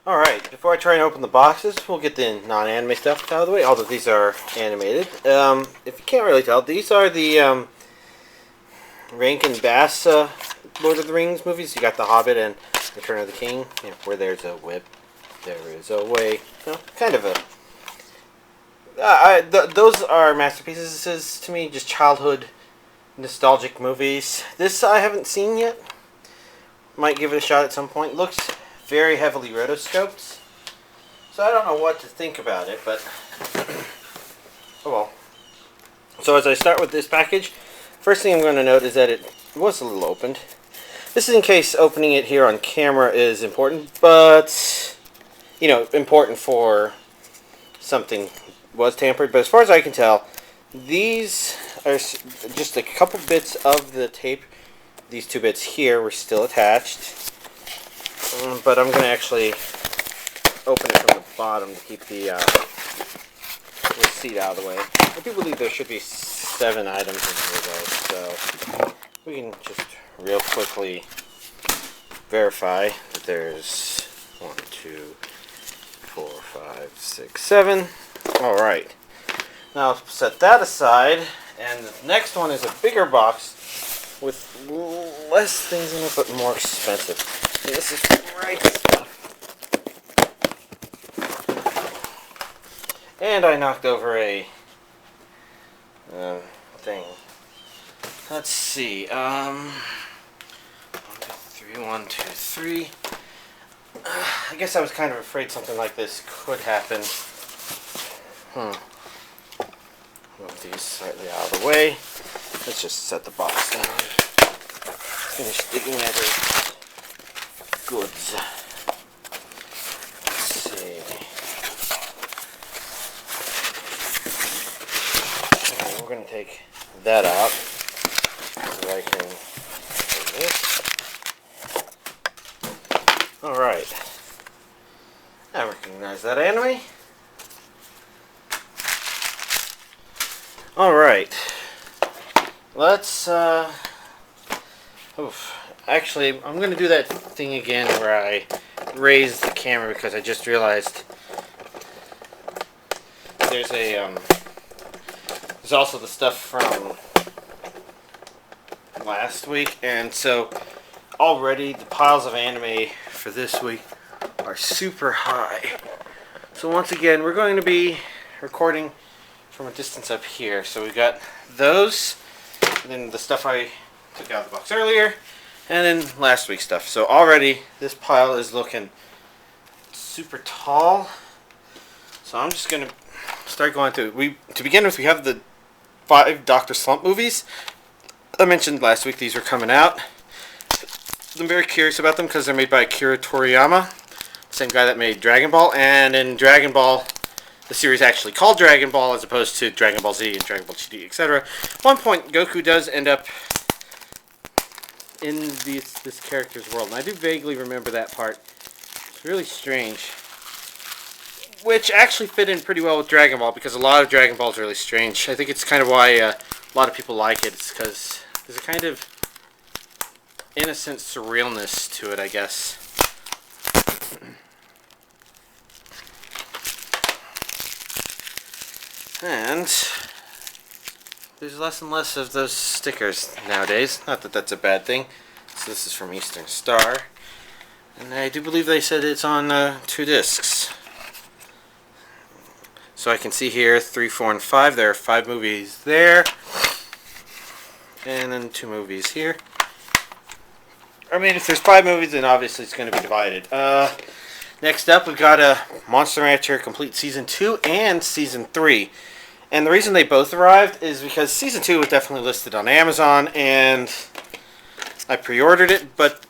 Alright, before I try and open the boxes, we'll get the non-anime stuff out of the way, although these are animated. If you can't really tell, these are the Rankin Bass Lord of the Rings movies. You got The Hobbit and Return of the King. You know, where there's a whip, there is a way. You know, kind of a... those are masterpieces to me, just childhood nostalgic movies. This I haven't seen yet. Might give it a shot at some point. Looks very heavily rotoscoped, so I don't know what to think about it, but oh well. So as I start with this package, first thing I'm going to note is that it was a little opened. This is in case opening it here on camera is important, but you know, important for something was tampered. But as far as I can tell, these are just a couple bits of the tape. These two bits here were still attached. But I'm going to actually open it from the bottom to keep the receipt out of the way. I do believe there should be 7 items in here though, so we can just real quickly verify that there's 1, 2, 4, 5, 6, 7. Alright. Now I'll set that aside, and the next one is a bigger box with less things in it but more expensive. This is right stuff. And I knocked over a thing. Let's see. 1, 2, 3. I guess I was kind of afraid something like this could happen. Move these slightly out of the way. Let's just set the box down. Finish digging at it. Goods. Let's see. Okay, we're going to take that out so I can do this. Alright. I recognize that anime. Alright. Let's, Actually, I'm going to do that thing again where I raise the camera because I just realized there's there's also the stuff from last week, and so already the piles of anime for this week are super high. So once again, we're going to be recording from a distance up here. So we've got those, and then the stuff I took out of the box earlier, and then last week's stuff. So already this pile is looking super tall. So I'm just going to start going through. To begin with, we have the 5 Dr. Slump movies. I mentioned last week these were coming out. I'm very curious about them because they're made by Akira Toriyama, same guy that made Dragon Ball. And in Dragon Ball, the series actually called Dragon Ball as opposed to Dragon Ball Z and Dragon Ball GT, etc. At one point, Goku does end up in this character's world, and I do vaguely remember that part. It's really strange, which actually fit in pretty well with Dragon Ball because a lot of Dragon Ball is really strange. I think it's kind of why a lot of people like it. It's because there's a kind of innocent surrealness to it, I guess. And there's less and less of those stickers nowadays. Not that that's a bad thing. So this is from Eastern Star. And I do believe they said it's on 2 discs. So I can see here 3, 4, and 5. There are 5 movies there. And then 2 movies here. I mean, if there's 5 movies, then obviously it's going to be divided. Next up, we've got a Monster Rancher Complete Season 2 and Season 3. And the reason they both arrived is because Season 2 was definitely listed on Amazon, and I pre-ordered it, but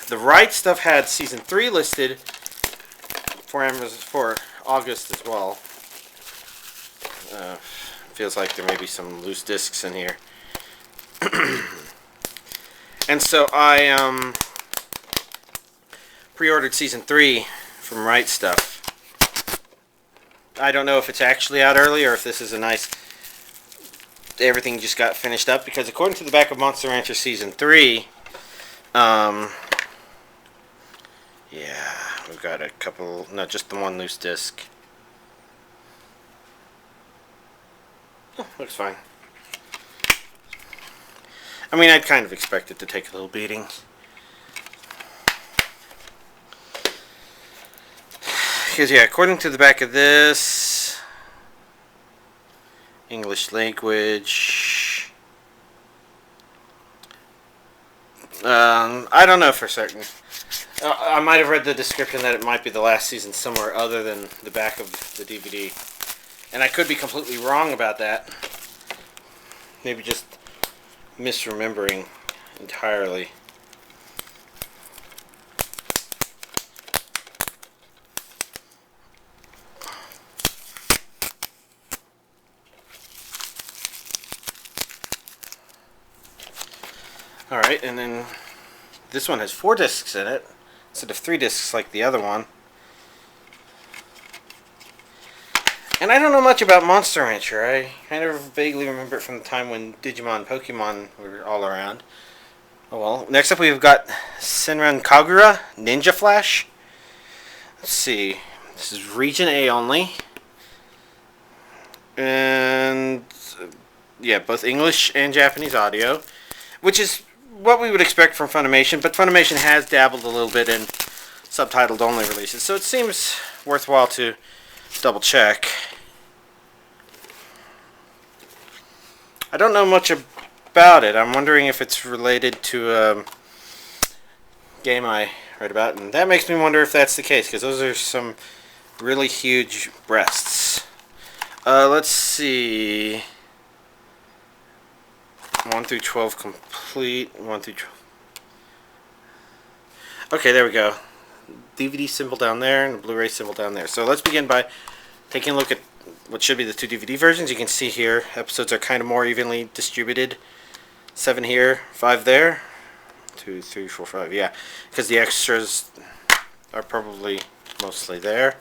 the right stuff had Season 3 listed for Amazon for August as well. Feels like there may be some loose discs in here. And so I pre-ordered Season 3 from Right Stuff. I don't know if it's actually out early or if this is a nice... Everything just got finished up, because according to the back of Monster Rancher Season 3... yeah, we've got a couple, no, just the one loose disc. Oh, looks fine. I mean, I'd kind of expect it to take a little beating. Because, yeah, according to the back of this, English language, I don't know for certain. I might have read the description that it might be the last season somewhere other than the back of the DVD. And I could be completely wrong about that. Maybe just misremembering entirely. Alright, and then this one has 4 discs in it instead of 3 discs like the other one. And I don't know much about Monster Rancher. I kind of vaguely remember it from the time when Digimon and Pokemon were all around. Oh well. Next up we've got Senran Kagura Ninja Flash. Let's see. This is Region A only. And yeah, both English and Japanese audio, which is what we would expect from Funimation, but Funimation has dabbled a little bit in subtitled only releases, so it seems worthwhile to double check. I don't know much about it. I'm wondering if it's related to a game I read about, and that makes me wonder if that's the case, because those are some really huge breasts. Let's see. 1 through 12 complete. 1 through 12. Okay, there we go. DVD symbol down there and the Blu-ray symbol down there. So let's begin by taking a look at what should be the 2 DVD versions. You can see here episodes are kind of more evenly distributed. 7 here, 5 there. 2, 3, 4, 5. Yeah, because the extras are probably mostly there.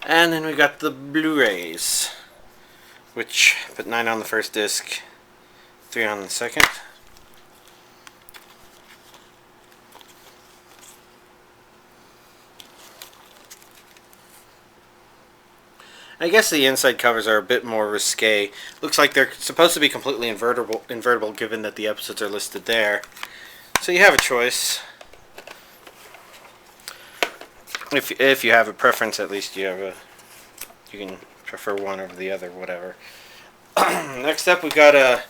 And then we got the Blu-rays, which put 9 on the first disc, 3 on the second. I guess the inside covers are a bit more risque. Looks like they're supposed to be completely invertible given that the episodes are listed there. So you have a choice. If you have a preference, at least you can prefer one over the other, whatever. Next up, we've got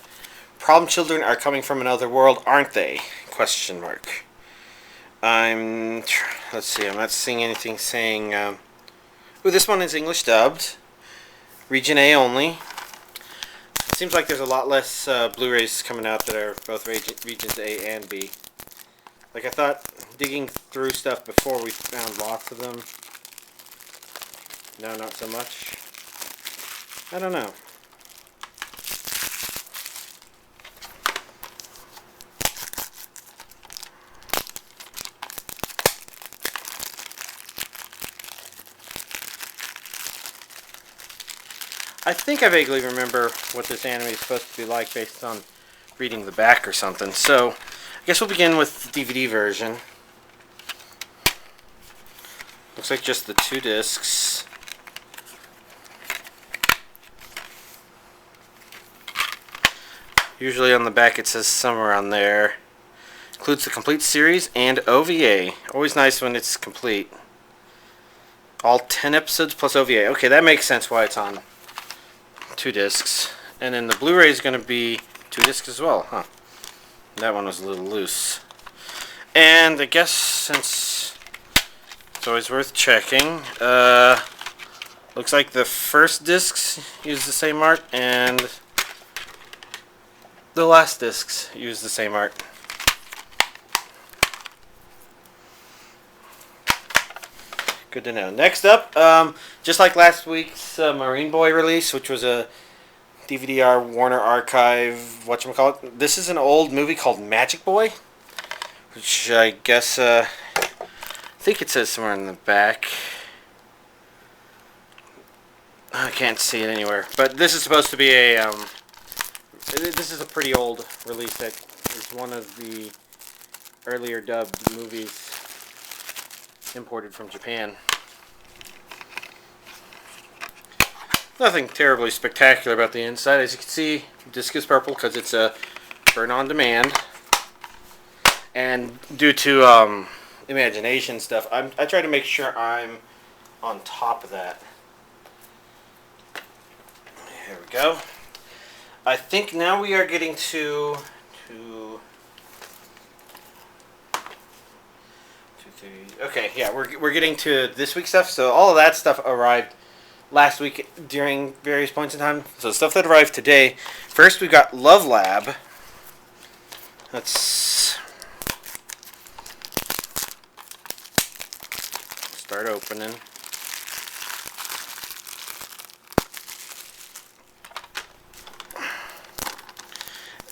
problem children are coming from another world, aren't they? Question mark. Let's see. I'm not seeing anything saying. This one is English dubbed, Region A only. It seems like there's a lot less Blu-rays coming out that are both regions A and B. Like I thought, digging through stuff before we found lots of them. No, not so much. I don't know. I think I vaguely remember what this anime is supposed to be like based on reading the back or something. So, I guess we'll begin with the DVD version. Looks like just the 2 discs. Usually on the back it says somewhere on there. Includes the complete series and OVA. Always nice when it's complete. All 10 episodes plus OVA. Okay, that makes sense why it's on 2 discs. And then the Blu-ray is going to be 2 discs as well, huh? That one was a little loose. And I guess since it's always worth checking, looks like the first discs use the same art and the last discs use the same art. Good to know. Next up, just like last week's Marine Boy release, which was a DVD-R Warner Archive, whatchamacallit. This is an old movie called Magic Boy, which I guess, I think it says somewhere in the back. I can't see it anywhere. But this is supposed to be a, this is a pretty old release that is one of the earlier dubbed movies imported from Japan. Nothing terribly spectacular about the inside. As you can see, the disc is purple because it's a burn on demand. And due to imagination stuff, I try to make sure I'm on top of that. Here we go. I think now we are getting to 2, 3. Okay, yeah, we're getting to this week's stuff. So all of that stuff arrived last week during various points in time. So the stuff that arrived today. First, we got Love Lab. Let's start opening.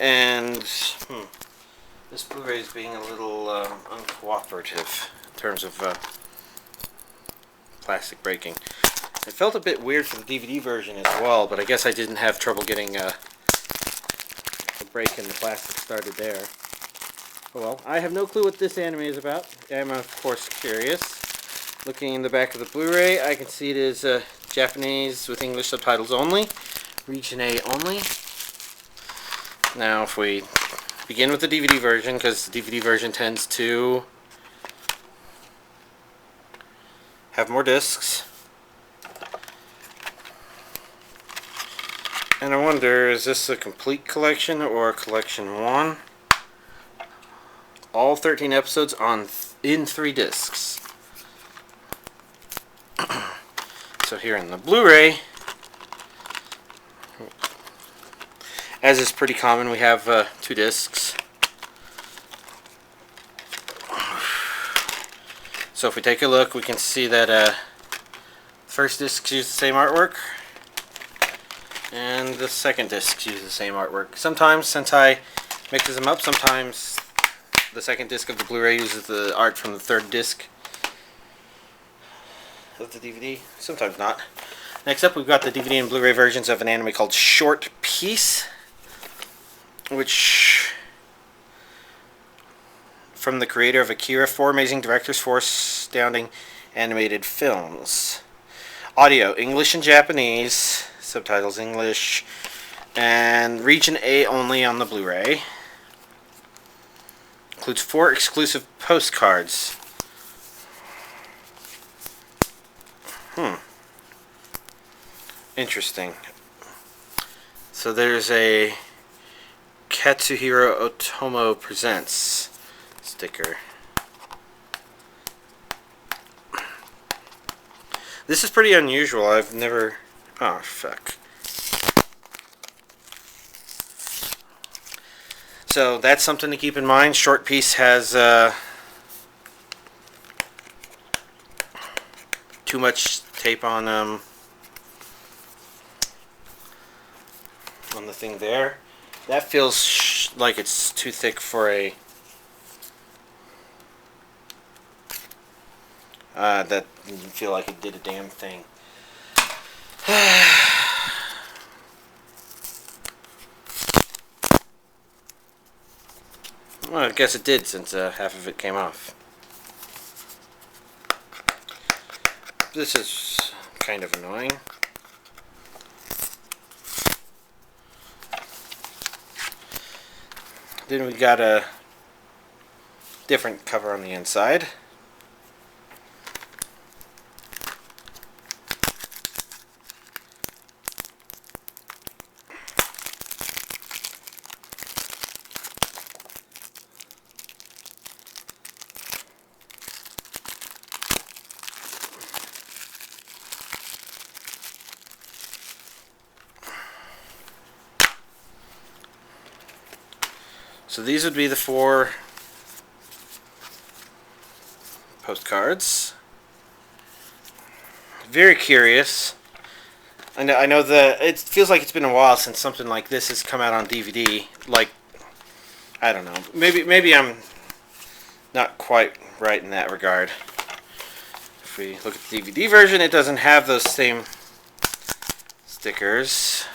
And this Blu-ray is being a little uncooperative in terms of plastic breaking. It felt a bit weird for the DVD version as well, but I guess I didn't have trouble getting a break in the plastic started there. Oh well, I have no clue what this anime is about. I'm of course curious. Looking in the back of the Blu-ray, I can see it is Japanese with English subtitles only. Region A only. Now if we begin with the DVD version, because the DVD version tends to have more discs. And I wonder, is this a complete collection or collection 1? All 13 episodes in 3 discs. So here in the Blu-ray, as is pretty common, we have 2 discs. So if we take a look, we can see that first disc uses the same artwork, and the second disc uses the same artwork. Sometimes, since I mixes them up, sometimes the second disc of the Blu-ray uses the art from the third disc of the DVD. Sometimes not. Next up, we've got the DVD and Blu-ray versions of an anime called Short Piece, which, from the creator of Akira, 4 amazing directors, 4 astounding animated films. Audio, English and Japanese, subtitles English, and region A only on the Blu-ray. Includes 4 exclusive postcards. Interesting. So there's a Katsuhiro Otomo Presents sticker. This is pretty unusual. I've never... Oh, fuck. So that's something to keep in mind. Short Piece has too much tape on the thing there. That feels like it's too thick for a... that didn't feel like it did a damn thing. Well, I guess it did, since half of it came off. This is kind of annoying. Then we got a different cover on the inside. So these would be the 4 postcards. Very curious. I know that it feels like it's been a while since something like this has come out on DVD. Like, I don't know. Maybe I'm not quite right in that regard. If we look at the DVD version, it doesn't have those same stickers.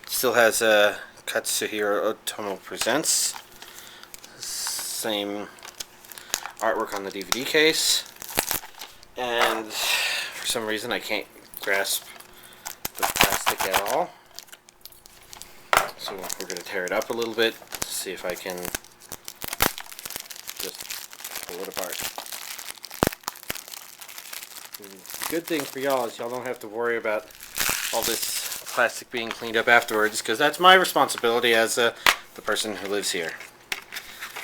It still has a Katsuhiro Otomo Presents. Same artwork on the DVD case. And for some reason I can't grasp the plastic at all. So we're going to tear it up a little bit, see if I can just pull it apart. Good thing for y'all is y'all don't have to worry about all this plastic being cleaned up afterwards, because that's my responsibility as the person who lives here.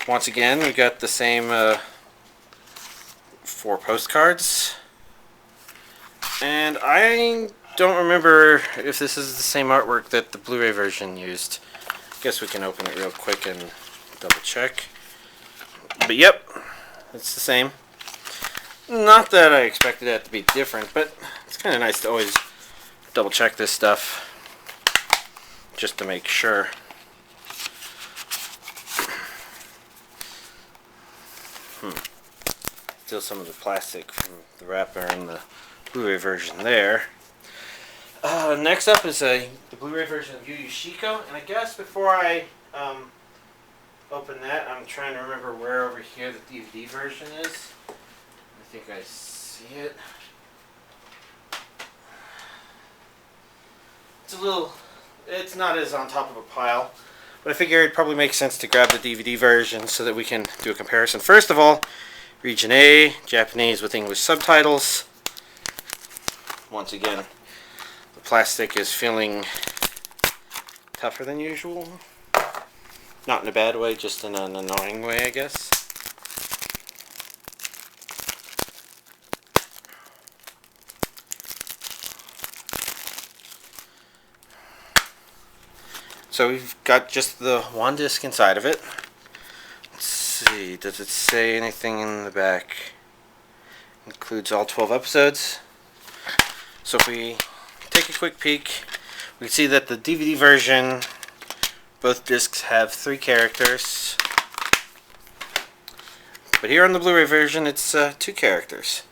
Once again, we got the same 4 postcards, and I don't remember if this is the same artwork that the Blu-ray version used. I guess we can open it real quick and double check. But yep, it's the same. Not that I expected that to be different, but it's kind of nice to always double check this stuff just to make sure. Still some of the plastic from the wrapper and the Blu-ray version there. Next up is the Blu-ray version of Yuyushiko, and I guess before I open that, I'm trying to remember where over here the DVD version is. I think I see it. It's not as on top of a pile, but I figure it probably makes sense to grab the DVD version so that we can do a comparison. First of all, Region A, Japanese with English subtitles. Once again, the plastic is feeling tougher than usual. Not in a bad way, just in an annoying way, I guess. So we've got just the one disc inside of it. Let's see, does it say anything in the back? Includes all 12 episodes. So if we take a quick peek, we can see that the DVD version, both discs have 3 characters. But here on the Blu-ray version, it's 2 characters.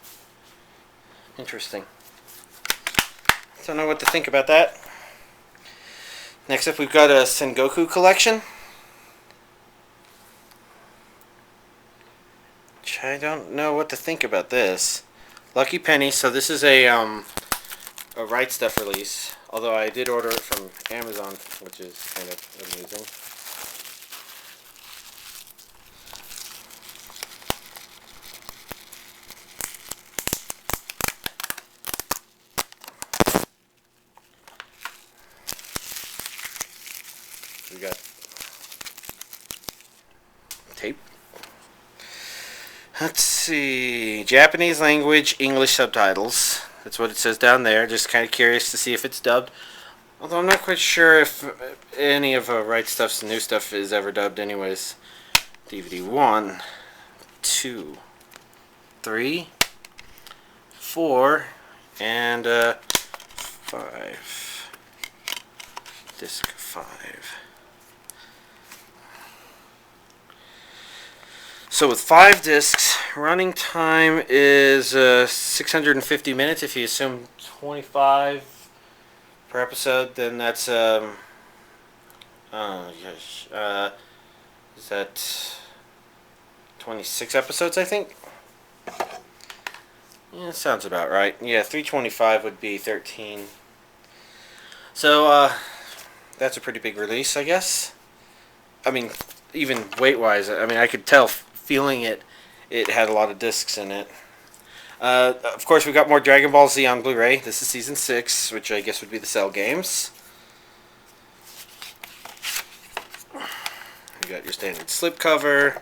Interesting. Don't know what to think about that. Next up, we've got a Sengoku Collection, which I don't know what to think about this. Lucky Penny. So this is a Right Stuff release, although I did order it from Amazon, which is kind of amusing. We got tape. Let's see. Japanese language, English subtitles. That's what it says down there. Just kind of curious to see if it's dubbed. Although I'm not quite sure if any of Right Stuff's new stuff is ever dubbed anyways. DVD 1, 2, 3, 4, and 5. Disc 5. So with 5 discs, running time is 650 minutes. If you assume 25 per episode, then that's is that 26 episodes, I think? Yeah, sounds about right. Yeah, 325 would be 13. So that's a pretty big release, I guess. I mean, even weight-wise, I mean, I could tell feeling it had a lot of discs in it. Of course, we've got more Dragon Ball Z on Blu-ray. This is Season 6, which I guess would be the Cell games. You got your standard slipcover.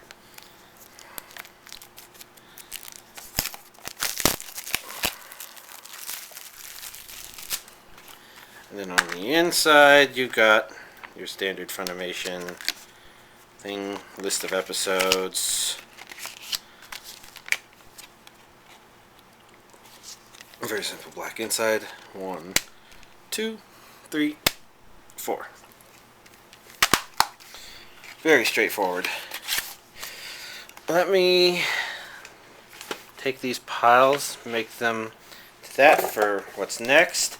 And then on the inside, you've got your standard Funimation thing, list of episodes. Very simple black inside. 1, 2, 3, 4. Very straightforward. Let me take these piles, make them to that for what's next.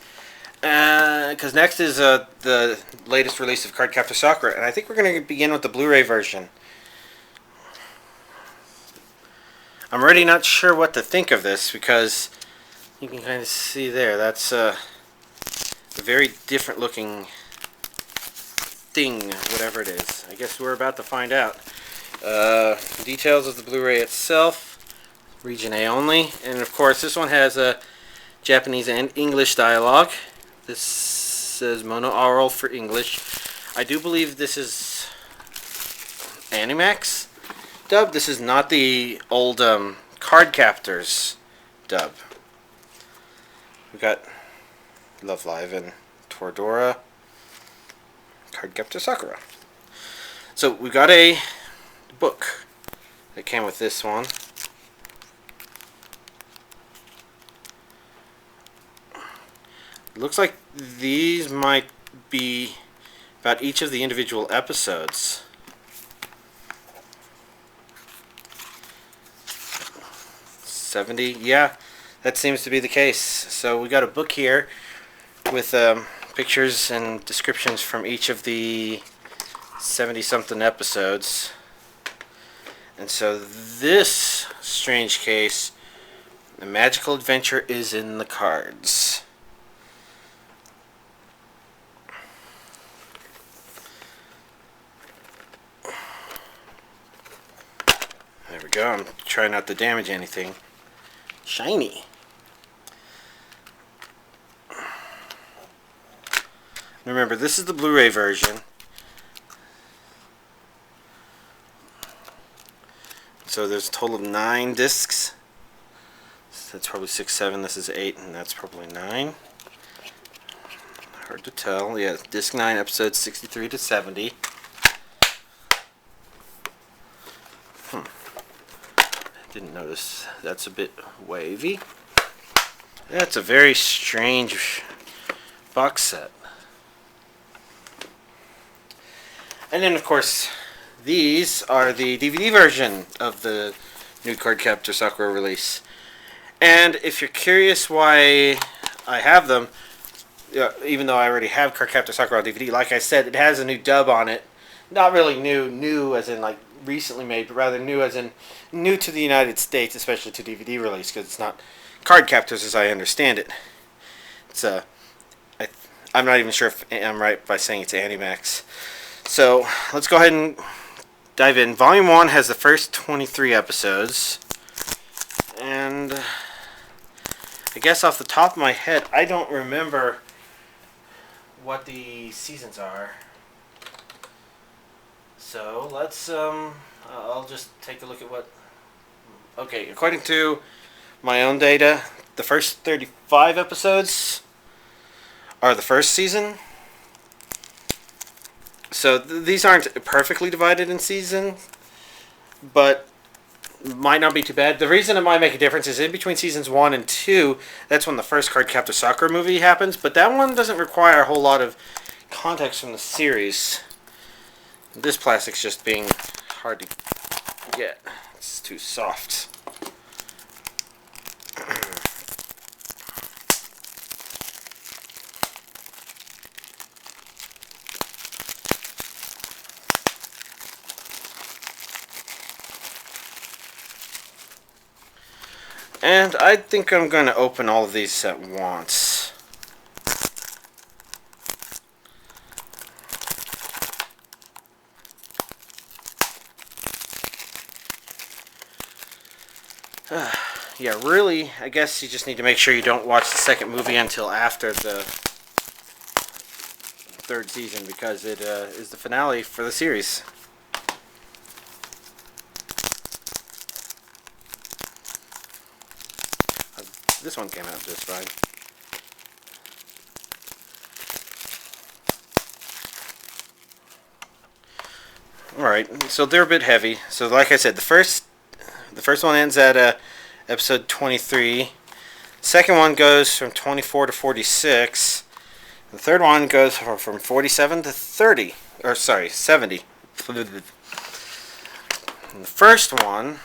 Because next is the latest release of Cardcaptor Sakura, and I think we're going to begin with the Blu-ray version. I'm already not sure what to think of this because you can kind of see there. That's a very different looking thing, whatever it is. I guess we're about to find out. Details of the Blu-ray itself, region A only, and of course this one has a Japanese and English dialogue. This says mono-aural for English. I do believe this is Animax dub. This is not the old Cardcaptor's dub. We got Love Live and Toradora, Cardcaptor Sakura. So we got a book that came with this one. It looks like these might be about each of the individual episodes. $70, yeah, that seems to be the case. So we got a book here with pictures and descriptions from each of the 70-something episodes. And so this strange case, the magical adventure is in the cards. There we go. I'm trying not to damage anything. Shiny. Remember, this is the Blu-ray version. So there's a total of 9 discs. So that's probably 6, 7. This is 8, and that's probably 9. Hard to tell. Yeah, disc 9, episodes 63 to 70. Didn't notice that's a bit wavy. That's a very strange box set. And then, of course, these are the DVD version of the new Cardcaptor Sakura release. And if you're curious why I have them, even though I already have Cardcaptor Sakura DVD, like I said, it has a new dub on it. Not really new as in like recently made, but rather new as in new to the United States, especially to DVD release, because it's not Cardcaptor's as I understand it. It's I'm not even sure if I'm right by saying it's Animax. So let's go ahead and dive in. Volume 1 has the first 23 episodes, and I guess off the top of my head, I don't remember what the seasons are. So let's I'll just take a look at what. Okay, according to my own data, the first 35 episodes are the first season. So these aren't perfectly divided in season, but might not be too bad. The reason it might make a difference is in between seasons 1 and 2, that's when the first Cardcaptor Sakura movie happens, but that one doesn't require a whole lot of context from the series. This plastic's just being hard to get. It's too soft. And I think I'm going to open all of these at once. Yeah, really, I guess you just need to make sure you don't watch the second movie until after the third season, because it is the finale for the series. This one came out just fine. Alright, so they're a bit heavy. So like I said, the first one ends at episode 23. Second one goes from 24 to 46. The third one goes from 47 to 30. Or sorry, 70. And the first one,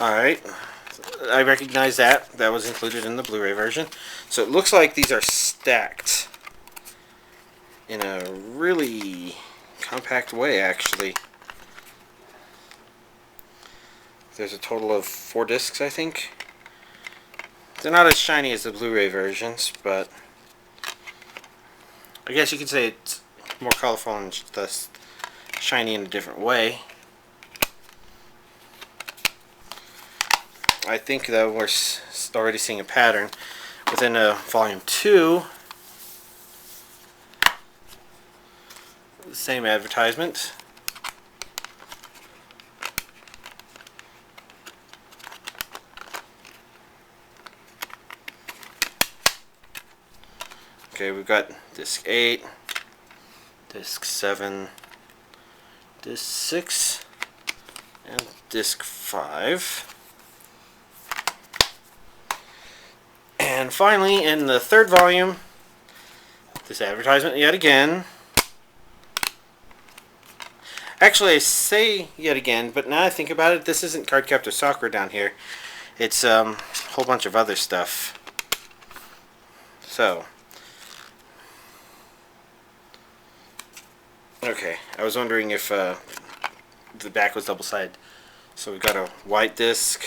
alright, I recognize that. That was included in the Blu-ray version. So it looks like these are stacked in a really compact way, actually. There's a total of 4 discs, I think. They're not as shiny as the Blu-ray versions, but I guess you could say it's more colorful and thus shiny in a different way. I think that we're already seeing a pattern within Volume 2. The same advertisement. Okay, we've got disc 8, disc 7, disc 6, and disc 5. And finally, in the 3rd volume, this advertisement yet again. Actually, I say yet again, but now I think about it, this isn't Cardcaptor Sakura down here. It's a whole bunch of other stuff. So, okay, I was wondering if the back was double-sided. So we've got a white disc,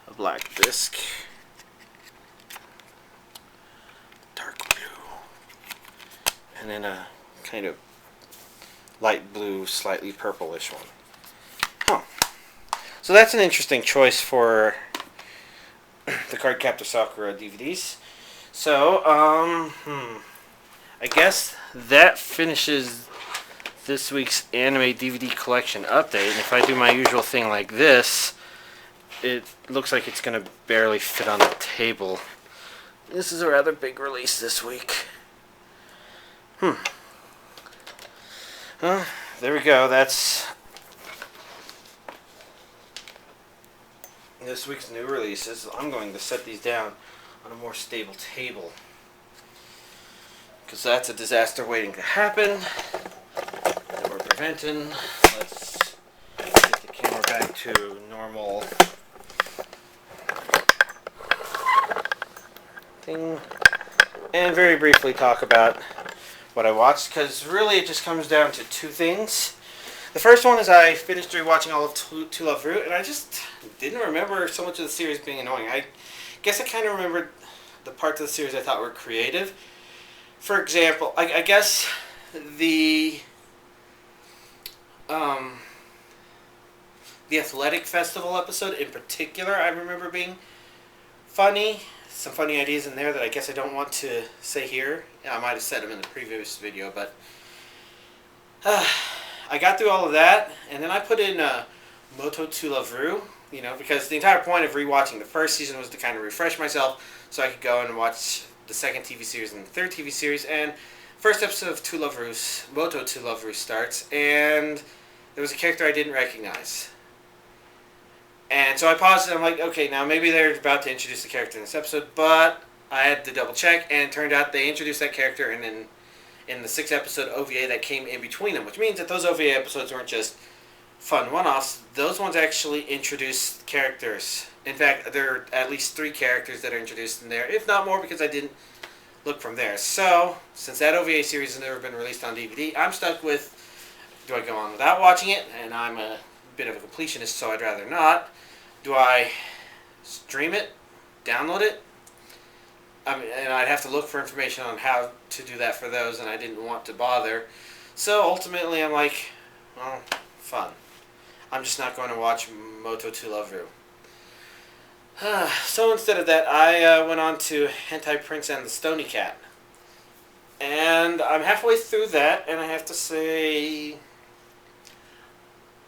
a black disc, dark blue, and then a kind of light blue, slightly purplish one. Huh. So that's an interesting choice for the Cardcaptor Sakura DVDs. So, I guess that finishes this week's anime DVD collection update. And if I do my usual thing like this, it looks like it's going to barely fit on the table. This is a rather big release this week. Well, there we go. That's this week's new releases. I'm going to set these down on a more stable table, because that's a disaster waiting to happen that we're preventing. Let's get the camera back to normal thing and very briefly talk about what I watched, because really it just comes down to 2 things. The first one is I finished rewatching all of To Love Ru, and I just didn't remember so much of the series being annoying. I guess I kind of remembered the parts of the series I thought were creative. For example, I guess the Athletic Festival episode in particular I remember being funny. Some funny ideas in there that I guess I don't want to say here. I might have said them in the previous video, but I got through all of that, and then I put in Moto To Love Ru, you know, because the entire point of rewatching the first season was to kind of refresh myself so I could go and watch the 2nd TV series and the 3rd TV series. And first episode of To Love Ru, Moto To Love Ru starts, and there was a character I didn't recognize. And so I paused and I'm like, okay, now maybe they're about to introduce the character in this episode, but I had to double check, and it turned out they introduced that character and then in the 6th episode OVA that came in between them, which means that those OVA episodes weren't just fun one-offs. Those ones actually introduced characters. In fact, there are at least 3 characters that are introduced in there, if not more, because I didn't look from there. So, since that OVA series has never been released on DVD, I'm stuck with, do I go on without watching it? And I'm a bit of a completionist, so I'd rather not. Do I stream it? Download it? And I'd have to look for information on how to do that for those, and I didn't want to bother. So ultimately I'm like, well, fun. I'm just not going to watch Moto To Love Ru. So instead of that, I went on to Hentai Prince and the Stony Cat. And I'm halfway through that, and I have to say,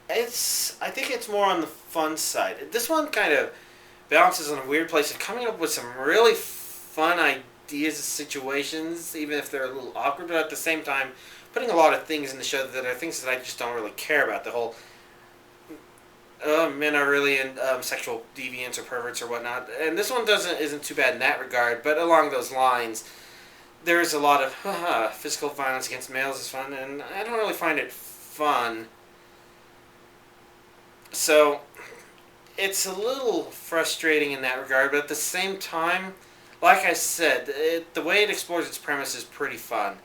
I think it's more on the fun side. This one kind of balances in a weird place of coming up with some really fun ideas and situations, even if they're a little awkward, but at the same time putting a lot of things in the show that are things that I just don't really care about. The whole men are really in sexual deviants or perverts or whatnot, and this one isn't too bad in that regard, but along those lines there's a lot of physical violence against males is fun, and I don't really find it fun. So it's a little frustrating in that regard, but at the same time, like I said, the way it explores its premise is pretty fun.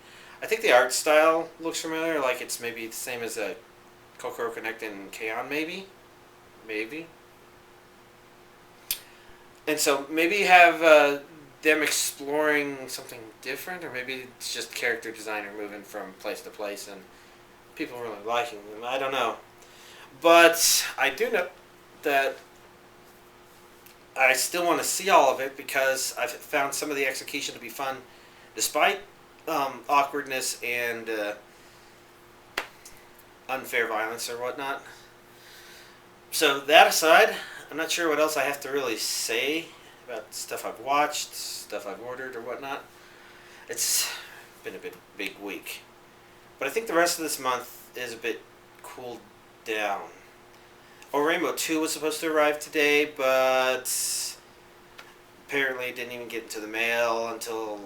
I think the art style looks familiar, like it's maybe the same as a Kokoro Connect and K-On! Maybe. And so maybe you have them exploring something different, or maybe it's just character designer moving from place to place and people really liking them. I don't know. But I do know that I still want to see all of it because I've found some of the execution to be fun, despite awkwardness and unfair violence or whatnot. So that aside, I'm not sure what else I have to really say about stuff I've watched, stuff I've ordered or whatnot. It's been a big week. But I think the rest of this month is a bit cooled down. Oh, Rainbow 2 was supposed to arrive today, but apparently it didn't even get into the mail until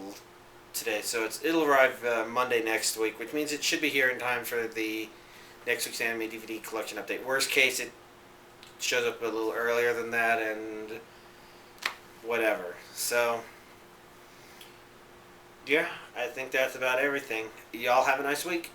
today. So it'll arrive Monday next week, which means it should be here in time for the next week's anime DVD collection update. Worst case, it shows up a little earlier than that and whatever. So, yeah, I think that's about everything. Y'all have a nice week.